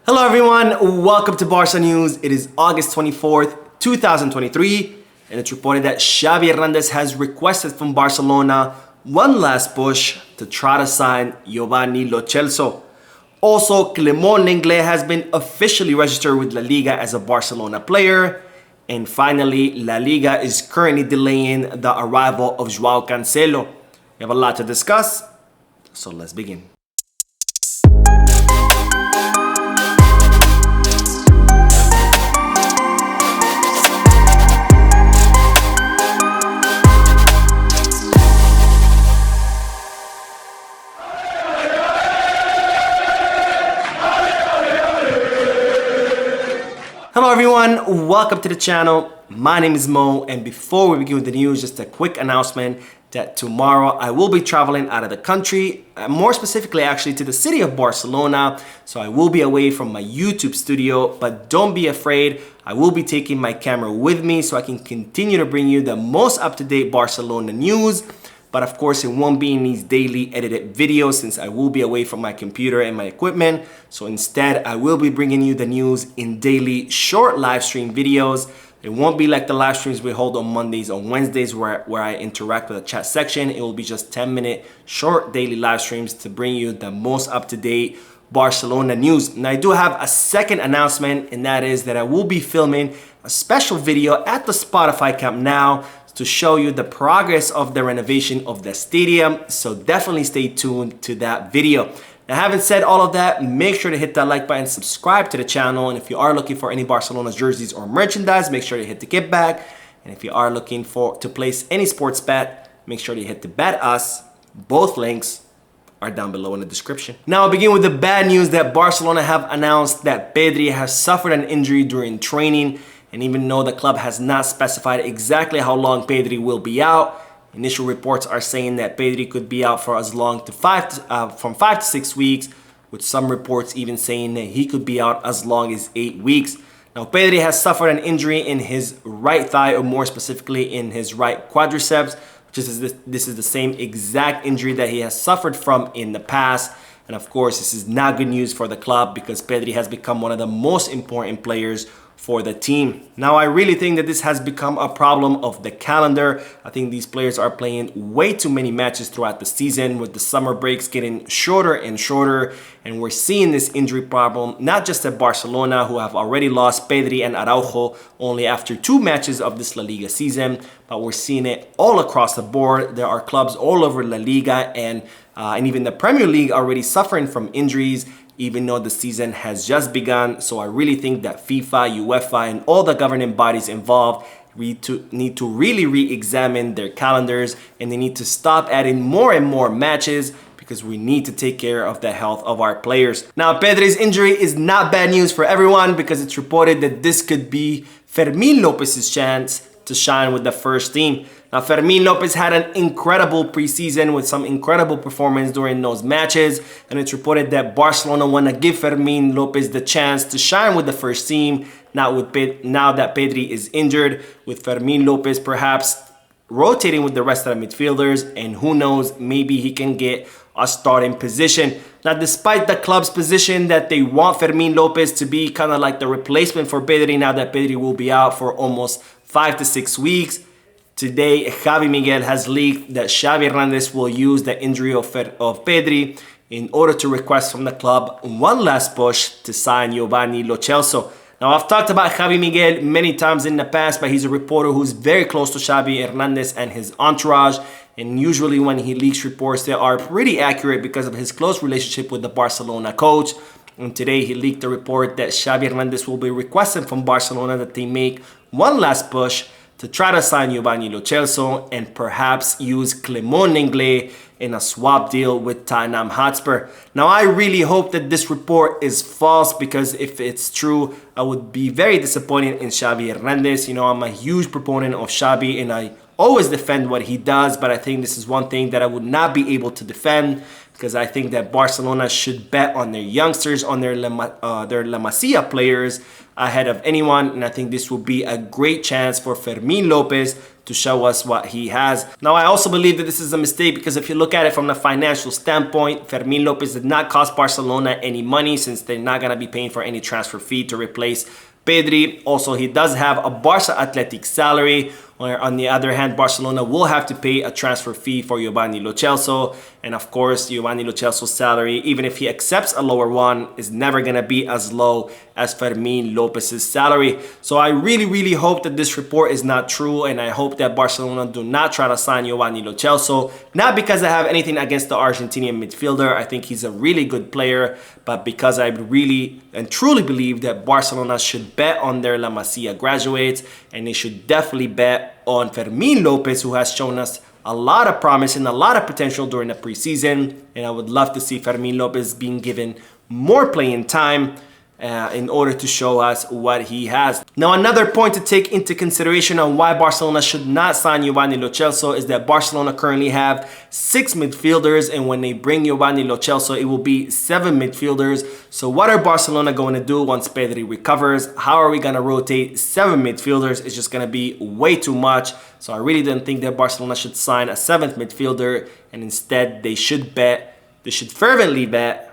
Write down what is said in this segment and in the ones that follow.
Hello everyone, welcome to Barca News. It is August 24th, 2023, and it's reported that Xavi Hernandez has requested from Barcelona one last push to try to sign Lo Celso. Also, Lenglet has been officially registered with La Liga as a Barcelona player. And finally, La Liga is currently delaying the arrival of Joao Cancelo. We have a lot to discuss, so let's begin. Hello everyone, welcome to the channel. My name is Mo, and before we begin with the news, just a quick announcement that tomorrow I will be traveling out of the country, more specifically actually to the city of Barcelona. So I will be away from my YouTube studio, but don't be afraid. I will be taking my camera with me so I can continue to bring you the most up-to-date Barcelona news. But of course, it won't be in these daily edited videos since I will be away from my computer and my equipment. So instead, I will be bringing you the news in daily short live stream videos. It won't be like the live streams we hold on Mondays or Wednesdays where I interact with the chat section. It will be just 10-minute short daily live streams to bring you the most up-to-date Barcelona news. Now, I do have a second announcement, and that is that I will be filming a special video at the Spotify Camp Now to show you the progress of the renovation of the stadium. So definitely stay tuned to that video. Now, having said all of that, make sure to hit that like button, subscribe to the channel. And if you are looking for any Barcelona jerseys or merchandise, make sure to hit the get back. And if you are looking to place any sports bet, make sure to hit the bet us. Both links are down below in the description. Now I'll begin with the bad news that Barcelona have announced that Pedri has suffered an injury during training. And even though the club has not specified exactly how long Pedri will be out, initial reports are saying that Pedri could be out for as long to from 5 to 6 weeks, with some reports even saying that he could be out as long as 8 weeks. Now, Pedri has suffered an injury in his right thigh, or more specifically in his right quadriceps, which is this is the same exact injury that he has suffered from in the past. And of course, this is not good news for the club because Pedri has become one of the most important players for the team. Now, I really think that this has become a problem of the calendar. I think these players are playing way too many matches throughout the season, with the summer breaks getting shorter and shorter. And we're seeing this injury problem, not just at Barcelona, who have already lost Pedri and Araujo only after 2 matches of this La Liga season, but we're seeing it all across the board. There are clubs all over La Liga and even the Premier League already suffering from injuries, even though the season has just begun. So I really think that FIFA, UEFA, and all the governing bodies involved need to really re-examine their calendars, and they need to stop adding more and more matches because we need to take care of the health of our players. Now, Pedri's injury is not bad news for everyone because it's reported that this could be Fermin Lopez's chance to shine with the first team. Now, Fermin Lopez had an incredible preseason with some incredible performance during those matches, and it's reported that Barcelona want to give Fermin Lopez the chance to shine with the first team now that Pedri is injured, with Fermin Lopez perhaps rotating with the rest of the midfielders, and who knows, maybe he can get a starting position. Now, despite the club's position that they want Fermin Lopez to be kind of like the replacement for Pedri now that Pedri will be out for almost 5 to 6 weeks, today, Xavi Miguel has leaked that Xavi Hernandez will use the injury of Pedri in order to request from the club one last push to sign Lo Celso. Now, I've talked about Xavi Miguel many times in the past, but he's a reporter who's very close to Xavi Hernandez and his entourage. And usually when he leaks reports, they are pretty accurate because of his close relationship with the Barcelona coach. And today he leaked a report that Xavi Hernandez will be requesting from Barcelona that they make one last push to try to sign Lo Celso and perhaps use Lenglet in a swap deal with Tottenham Hotspur. Now, I really hope that this report is false, because if it's true, I would be very disappointed in Xavi Hernandez. You know, I'm a huge proponent of Xavi and I always defend what he does, but I think this is one thing that I would not be able to defend. because I think that Barcelona should bet on their youngsters, on their La Masia players ahead of anyone. And I think this will be a great chance for Fermin Lopez to show us what he has. Now, I also believe that this is a mistake because if you look at it from the financial standpoint, Fermin Lopez did not cost Barcelona any money since they're not going to be paying for any transfer fee to replace Pedri. Also, he does have a Barca Athletic salary, where on the other hand, Barcelona will have to pay a transfer fee for Giovanni Lo Celso. And of course, Giovanni Lo Celso's salary, even if he accepts a lower one, is never going to be as low as Fermin Lopez's salary. So I really hope that this report is not true, and I hope that Barcelona do not try to sign Giovanni Lo Celso. Not because I have anything against the Argentinian midfielder. I think he's a really good player, but because I really and truly believe that Barcelona should bet on their La Masia graduates, and they should definitely bet on Fermin Lopez, who has shown us a lot of promise and a lot of potential during the preseason. And I would love to see Fermin Lopez being given more playing time in order to show us what he has. Now, another point to take into consideration on why Barcelona should not sign Giovanni Lo Celso is that Barcelona currently have 6 midfielders, and when they bring Giovanni Lo Celso, it will be 7 midfielders. So what are Barcelona going to do once Pedri recovers? How are we going to rotate 7 midfielders? It's just going to be way too much. So I really don't think that Barcelona should sign a 7th midfielder, and instead they should fervently bet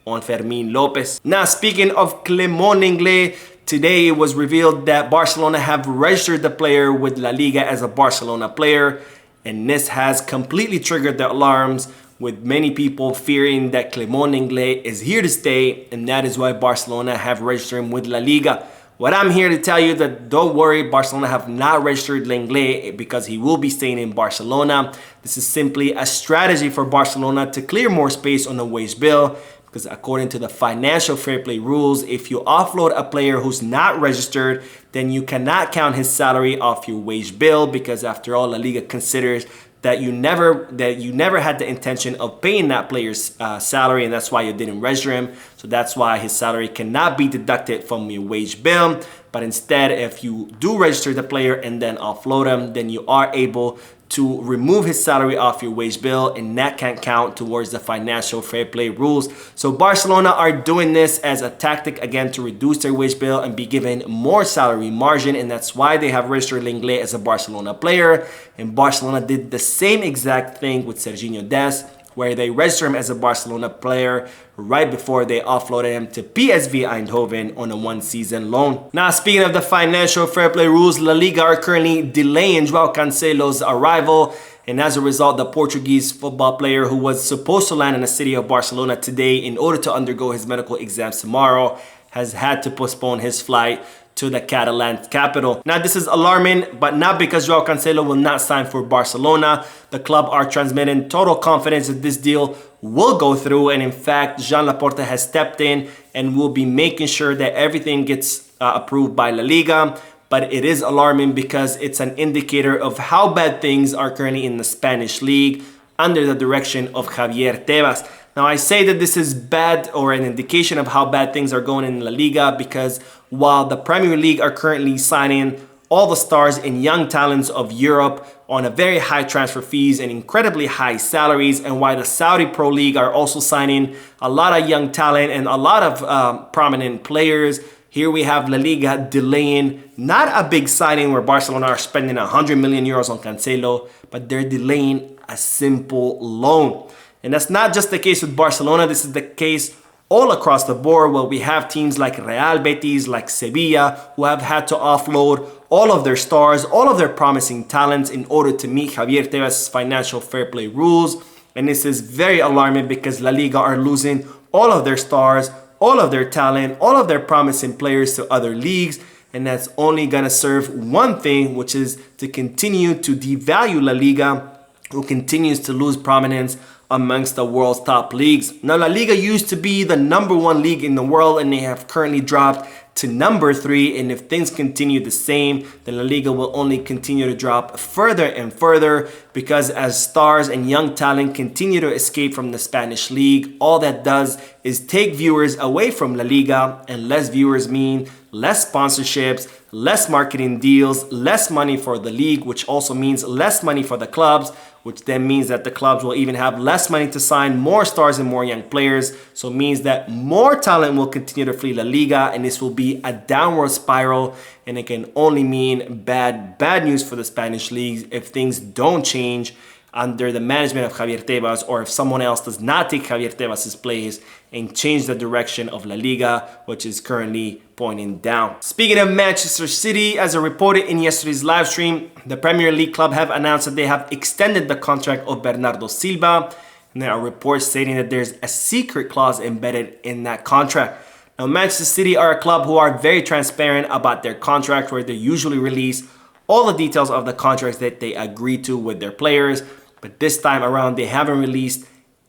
on Fermin Lopez. Now, speaking of Lenglet, today it was revealed that Barcelona have registered the player with La Liga as a Barcelona player, and this has completely triggered the alarms, with many people fearing that Lenglet is here to stay, and that is why Barcelona have registered him with La Liga. What I'm here to tell you that don't worry, Barcelona have not registered Lenglet because he will be staying in Barcelona. This is simply a strategy for Barcelona to clear more space on the wage bill, because according to the financial fair play rules, if you offload a player who's not registered, then you cannot count his salary off your wage bill, because after all, La Liga considers that you never had the intention of paying that player's salary, and that's why you didn't register him. So that's why his salary cannot be deducted from your wage bill. But instead, if you do register the player and then offload him, then you are able to remove his salary off your wage bill, and that can count towards the financial fair play rules. So Barcelona are doing this as a tactic again to reduce their wage bill and be given more salary margin, and that's why they have registered Lenglet as a Barcelona player. And Barcelona did the same exact thing with Serginho Dest, where they registered him as a Barcelona player right before they offloaded him to PSV Eindhoven on a 1-season loan. Now, speaking of the financial fair play rules, La Liga are currently delaying Joao Cancelo's arrival, and as a result, the Portuguese football player who was supposed to land in the city of Barcelona today in order to undergo his medical exams tomorrow has had to postpone his flight to the Catalan capital. Now, this is alarming, but not because Joao Cancelo will not sign for Barcelona. The club are transmitting total confidence that this deal will go through, and in fact, Jean Laporta has stepped in and will be making sure that everything gets approved by La Liga. But it is alarming because it's an indicator of how bad things are currently in the Spanish league under the direction of Javier Tebas. Now, I say that this is bad, or an indication of how bad things are going in La Liga, because while the Premier League are currently signing all the stars and young talents of Europe on a very high transfer fees and incredibly high salaries, and while the Saudi Pro League are also signing a lot of young talent and a lot of prominent players, here we have La Liga delaying not a big signing where Barcelona are spending 100 million euros on Cancelo, but they're delaying a simple loan. And that's not just the case with Barcelona. This is the case all across the board, where we have teams like Real Betis, like Sevilla, who have had to offload all of their stars, all of their promising talents in order to meet Javier Tebas' financial fair play rules. And this is very alarming because La Liga are losing all of their stars, all of their talent, all of their promising players to other leagues. And that's only going to serve one thing, which is to continue to devalue La Liga, who continues to lose prominence amongst the world's top leagues. Now, La Liga used to be the #1 league in the world, and they have currently dropped to #3. And if things continue the same, then La Liga will only continue to drop further and further, because as stars and young talent continue to escape from the Spanish league, all that does is take viewers away from La Liga, and less viewers mean less sponsorships, less marketing deals, less money for the league, which also means less money for the clubs, which then means that the clubs will even have less money to sign more stars and more young players. So it means that more talent will continue to flee La Liga, and this will be a downward spiral, and it can only mean bad news for the Spanish leagues if things don't change under the management of Javier Tebas, or if someone else does not take Javier Tebas' place and change the direction of La Liga, which is currently pointing down. Speaking of Manchester City, as I reported in yesterday's live stream, the Premier League club have announced that they have extended the contract of Bernardo Silva, and there are reports stating that there's a secret clause embedded in that contract. Now, Manchester City are a club who are very transparent about their contract, where they usually release all the details of the contracts that they agree to with their players. But this time around, they haven't released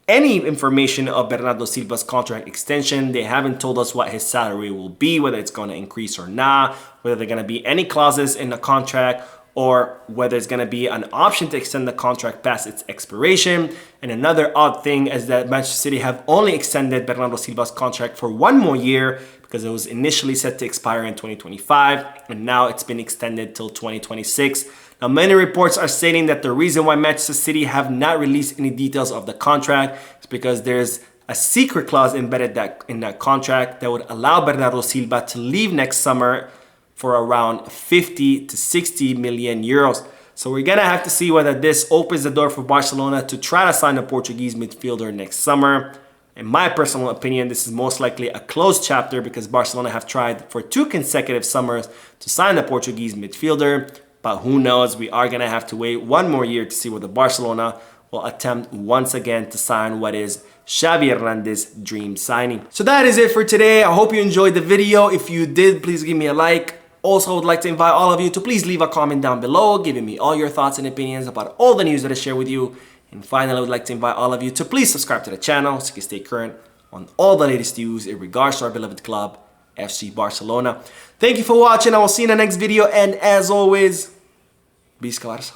any information of Bernardo Silva's contract extension. They haven't told us what his salary will be, whether it's going to increase or not, whether there are going to be any clauses in the contract, or whether it's going to be an option to extend the contract past its expiration. And another odd thing is that Manchester City have only extended Bernardo Silva's contract for 1 more year, because it was initially set to expire in 2025, and now it's been extended till 2026. Now, many reports are stating that the reason why Manchester City have not released any details of the contract is because there's a secret clause embedded in that contract that would allow Bernardo Silva to leave next summer for around 50 to 60 million euros. So we're gonna have to see whether this opens the door for Barcelona to try to sign a Portuguese midfielder next summer. In my personal opinion, this is most likely a closed chapter, because Barcelona have tried for 2 consecutive summers to sign the Portuguese midfielder. But who knows, we are gonna have to wait 1 more year to see whether Barcelona will attempt once again to sign what is Xavi Hernandez's dream signing. So that is it for today. I hope you enjoyed the video. If you did, please give me a like. Also, I would like to invite all of you to please leave a comment down below, giving me all your thoughts and opinions about all the news that I share with you. And finally, I would like to invite all of you to please subscribe to the channel so you can stay current on all the latest news in regards to our beloved club, FC Barcelona. Thank you for watching. I will see you in the next video. And as always, Visca Barça.